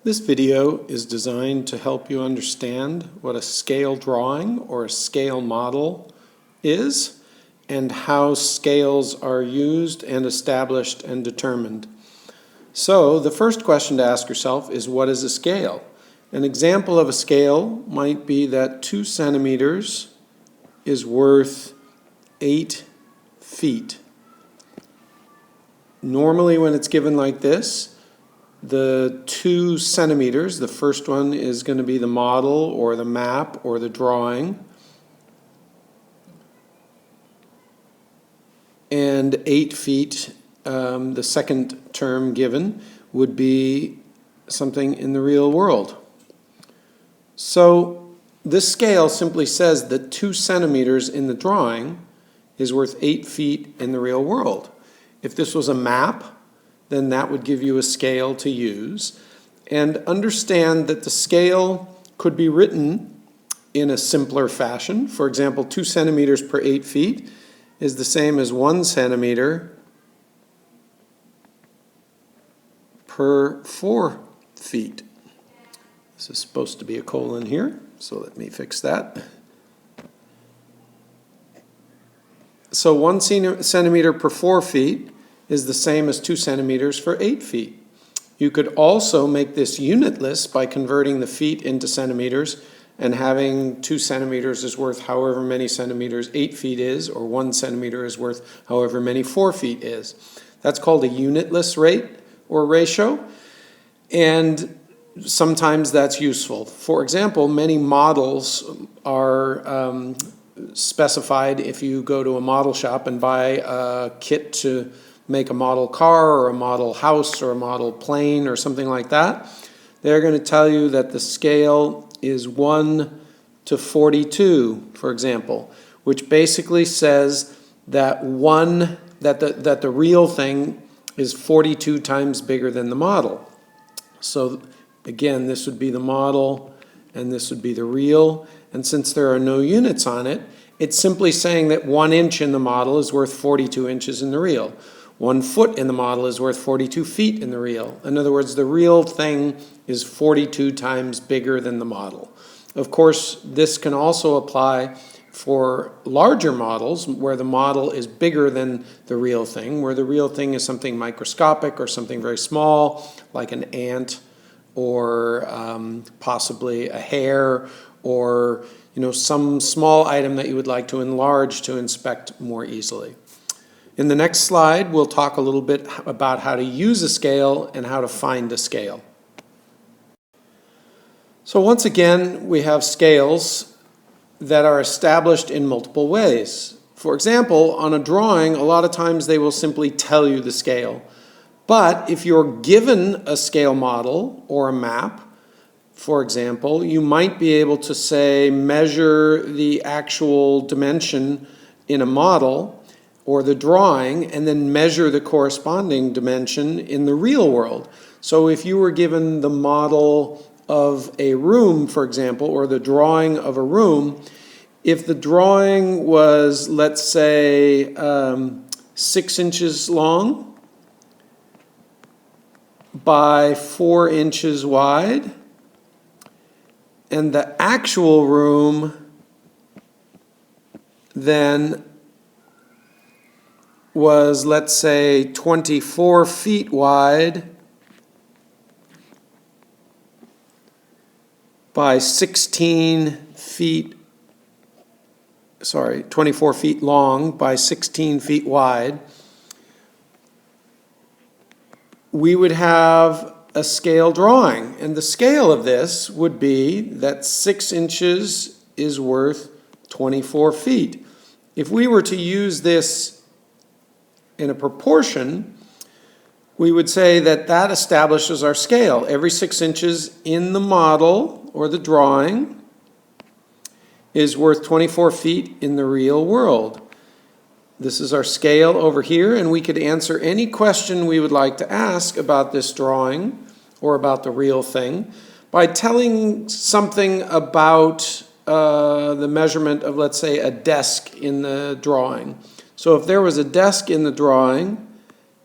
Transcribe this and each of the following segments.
This video is designed to help you understand what a scale drawing or a scale model is and how scales are used and established and determined. So the first question to ask yourself is, what is a scale? An example of a scale might be that 2 centimeters is worth 8 feet. Normally when it's given like this, the 2 centimeters, the first one is going to be the model or the map or the drawing. And 8 feet, the second term given, would be something in the real world. So this scale simply says that 2 centimeters in the drawing is worth 8 feet in the real world. If this was a map, then that would give you a scale to use. And understand that the scale could be written in a simpler fashion. For example, 2 centimeters per 8 feet is the same as 1 centimeter per 4 feet. This is supposed to be a colon here, so let me fix that. So 1 centimeter per 4 feet is the same as 2 centimeters for 8 feet. You could also make this unitless by converting the feet into centimeters and having 2 centimeters is worth however many centimeters 8 feet is, or 1 centimeter is worth however many 4 feet is. That's called a unitless rate or ratio, and sometimes that's useful. For example, many models are specified if you go to a model shop and buy a kit to make a model car or a model house or a model plane or something like that. They're going to tell you that the scale is 1 to 42, for example, which basically says that the real thing is 42 times bigger than the model. So again, this would be the model and this would be the real. And since there are no units on it, it's simply saying that 1 inch in the model is worth 42 inches in the real. 1 foot in the model is worth 42 feet in the real. In other words, the real thing is 42 times bigger than the model. Of course, this can also apply for larger models where the model is bigger than the real thing, where the real thing is something microscopic or something very small, like an ant or possibly a hair, or some small item that you would like to enlarge to inspect more easily. In the next slide, we'll talk a little bit about how to use a scale and how to find a scale. So once again, we have scales that are established in multiple ways. For example, on a drawing, a lot of times they will simply tell you the scale. But if you're given a scale model or a map, for example, you might be able to say, measure the actual dimension in a model or the drawing, and then measure the corresponding dimension in the real world. So if you were given the model of a room, for example, or the drawing of a room, if the drawing was, let's say, 6 inches long by 4 inches wide, and the actual room then was, let's say, 24 feet wide by 24 feet long by 16 feet wide, we would have a scale drawing. And the scale of this would be that 6 inches is worth 24 feet. If we were to use this in a proportion, we would say that that establishes our scale. Every 6 inches in the model or the drawing is worth 24 feet in the real world. This is our scale over here, and we could answer any question we would like to ask about this drawing or about the real thing by telling something about the measurement of, let's say, a desk in the drawing. So if there was a desk in the drawing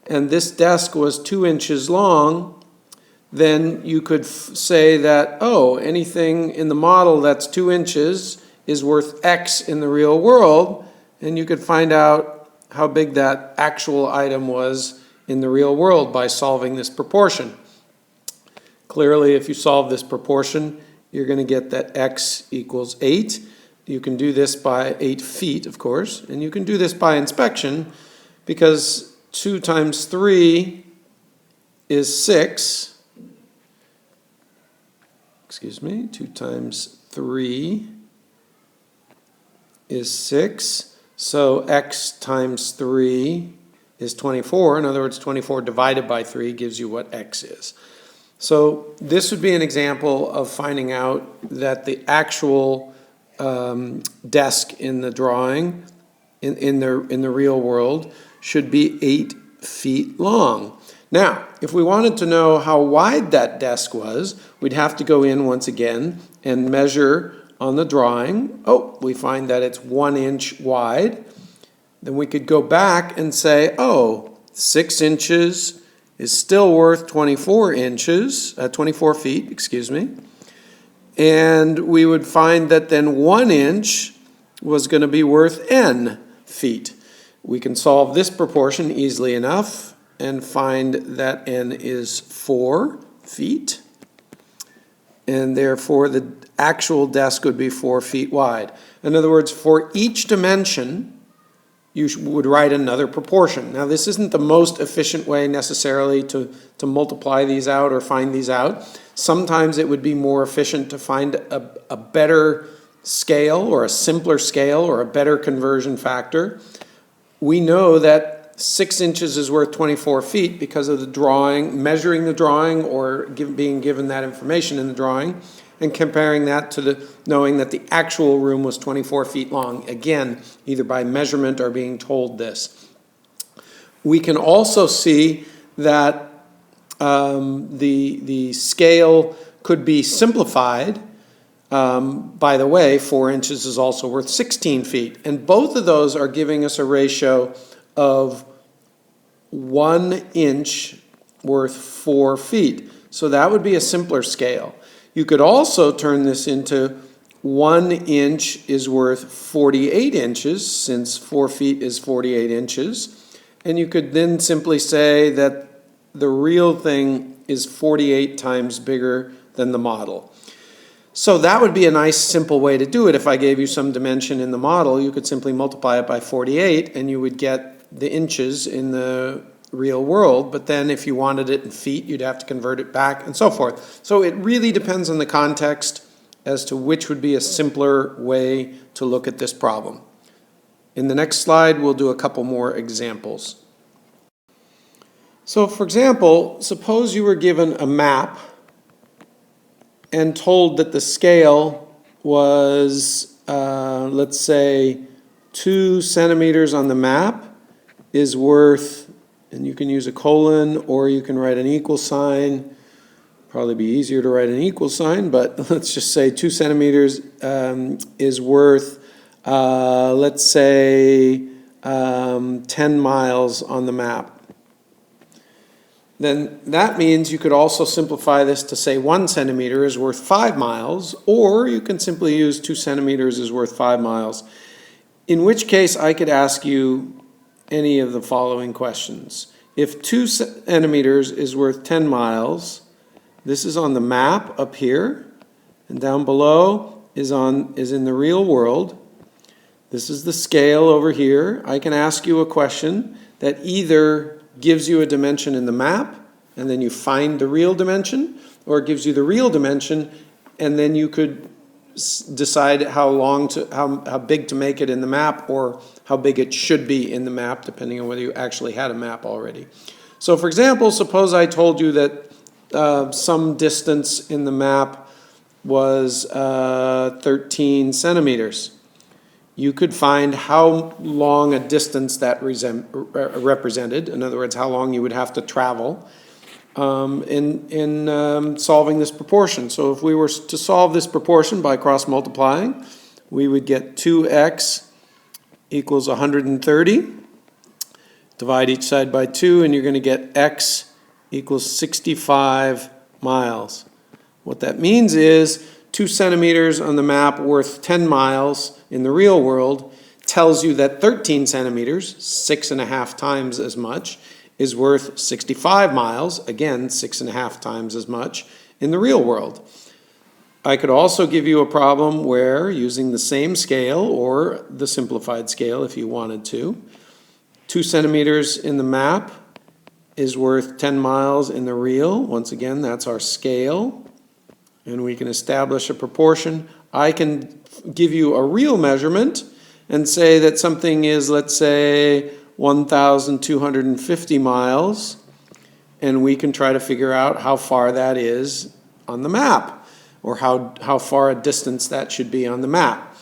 and this desk was 2 inches long, then you could say that, oh, anything in the model that's 2 inches is worth X in the real world, and you could find out how big that actual item was in the real world by solving this proportion. Clearly, if you solve this proportion, you're going to get that X equals 8. You can do this by 8 feet, of course, and you can do this by inspection, because 2 times 3 is 6. Excuse me, 2 times 3 is 6. So X times 3 is 24. In other words, 24 divided by 3 gives you what X is. So this would be an example of finding out that the actual desk in the drawing, in the real world, should be 8 feet long. Now, if we wanted to know how wide that desk was, we'd have to go in once again and measure on the drawing. Oh, we find that it's 1 inch wide. Then we could go back and say, oh, 6 inches is still worth 24 feet, excuse me. And we would find that then 1 inch was going to be worth n feet. We can solve this proportion easily enough and find that n is 4 feet. And therefore, the actual desk would be 4 feet wide. In other words, for each dimension, you would write another proportion. Now, this isn't the most efficient way necessarily to multiply these out or find these out. Sometimes it would be more efficient to find a better scale or a simpler scale or a better conversion factor. We know that 6 inches is worth 24 feet because of the drawing, measuring the drawing or being given that information in the drawing, and comparing that to knowing that the actual room was 24 feet long, again, either by measurement or being told this. We can also see that the scale could be simplified. By the way, 4 inches is also worth 16 feet, and both of those are giving us a ratio of 1 inch worth 4 feet. So that would be a simpler scale. You could also turn this into 1 inch is worth 48 inches, since 4 feet is 48 inches. And you could then simply say that the real thing is 48 times bigger than the model. So that would be a nice simple way to do it. If I gave you some dimension in the model, you could simply multiply it by 48 and you would get the inches in the real world. But then if you wanted it in feet, you'd have to convert it back and so forth. So it really depends on the context as to which would be a simpler way to look at this problem. In the next slide, we'll do a couple more examples. So for example, suppose you were given a map and told that the scale was, let's say, 2 centimeters on the map is worth, and you can use a colon or you can write an equal sign. Probably be easier to write an equal sign, but let's just say 2 centimeters is worth, let's say, 10 miles on the map. Then that means you could also simplify this to say 1 centimeter is worth 5 miles, or you can simply use 2 centimeters is worth 5 miles. In which case I could ask you any of the following questions. If 2 centimeters is worth 10 miles, this is on the map up here, and down below is in the real world. This is the scale over here. I can ask you a question that either gives you a dimension in the map, and then you find the real dimension, or it gives you the real dimension, and then you could decide how big to make it in the map, or how big it should be in the map, depending on whether you actually had a map already. So for example, suppose I told you that some distance in the map was 13 centimeters. You could find how long a distance that represented, in other words, how long you would have to travel in solving this proportion. So if we were to solve this proportion by cross-multiplying, we would get 2x equals 130. Divide each side by 2, and you're going to get x equals 65 miles. What that means is 2 centimeters on the map worth 10 miles in the real world tells you that 13 centimeters, 6.5 times as much, is worth 65 miles, again, 6.5 times as much in the real world. I could also give you a problem where, using the same scale or the simplified scale if you wanted to, 2 centimeters in the map is worth 10 miles in the real. Once again, that's our scale. And we can establish a proportion. I can give you a real measurement and say that something is, let's say, 1,250 miles. And we can try to figure out how far that is on the map, or how far a distance that should be on the map.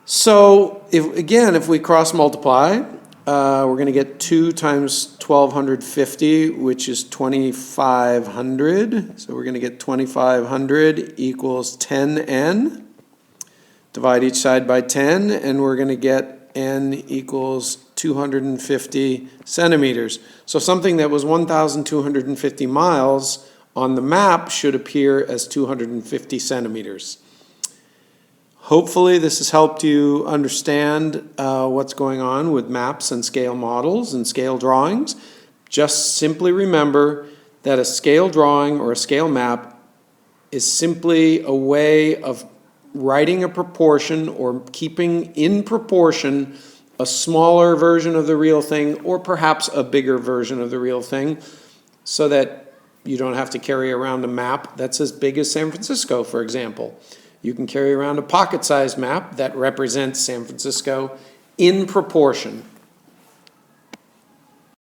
So, if we cross multiply, we're going to get 2 times 1,250, which is 2,500. So we're going to get 2,500 equals 10n. Divide each side by 10, and we're going to get n equals 250 centimeters. So something that was 1,250 miles on the map should appear as 250 centimeters. Hopefully this has helped you understand what's going on with maps and scale models and scale drawings. Just simply remember that a scale drawing or a scale map is simply a way of writing a proportion or keeping in proportion a smaller version of the real thing or perhaps a bigger version of the real thing, so that you don't have to carry around a map that's as big as San Francisco, for example. You can carry around a pocket-sized map that represents San Francisco in proportion.